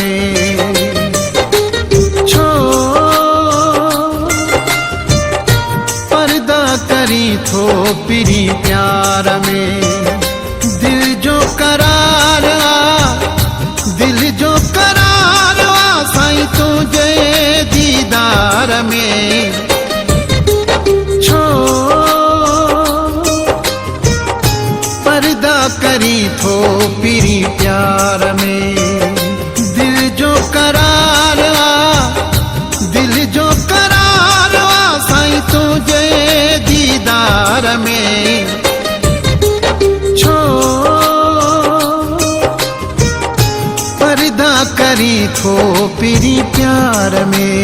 में। छो पर्दा करी थो पिरी प्यार में। दिल जो करार दिल जो करार साईं तुझे दीदार में। छो पर्दा करी थो पिरी प्यार में। दिल जो करार दिल जो करार साईं तुझे दीदार में। छो पर्दा करी थो पिरी प्यार में।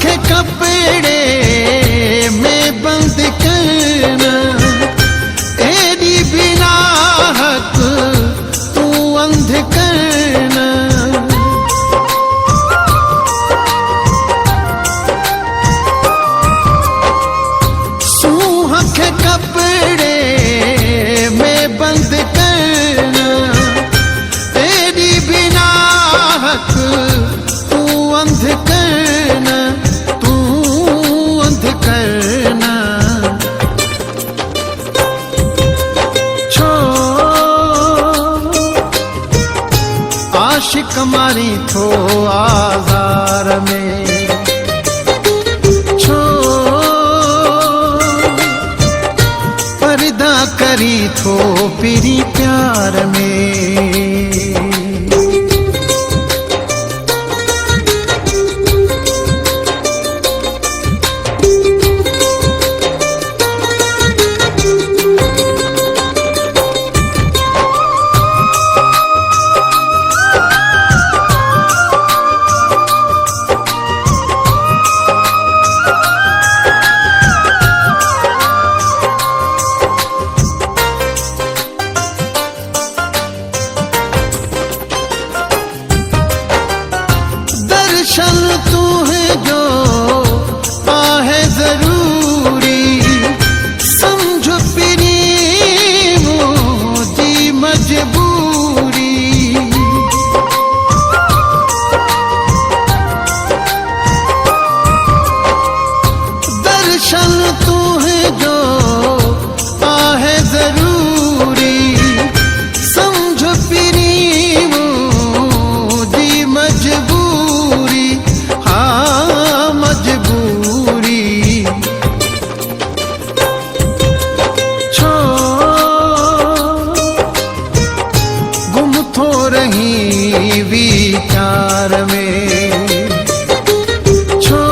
खे कपड़े में बंद करना एडी बिना हक तू अंध करना। सूह के कपड़े में बंद करना एडी बिना हक तू अंध करना। करना छो आशिक मारी थो आज़ार में। छो पर्दा करी थो पिरी प्यार में। दर्शन तू है जो आहे जरूरी समझो पिरी मुझी मजबूरी। दर्शन तू है जो आहे जरूरी समझो पिरी मुझी मजबूरी। हाँ मजबूरी। छो गुम थो रही विचार में। छो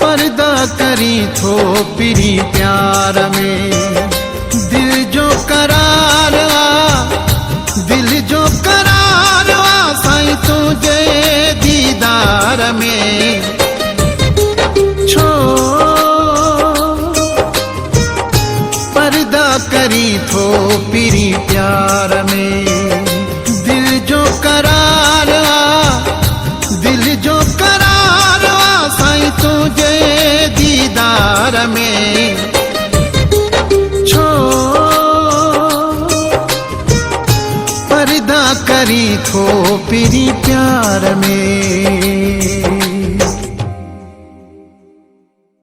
पर्दा करी थो पिरी प्यार में। दिल जो करार दिल जो करार साईं तुझे दीदार में। छो पर्दा करी थो पिरी प्यार में। दिल जो करार दिल जो करार साईं तुझे दीदार में। छो पर्दा करी थो पिरी प्यार में।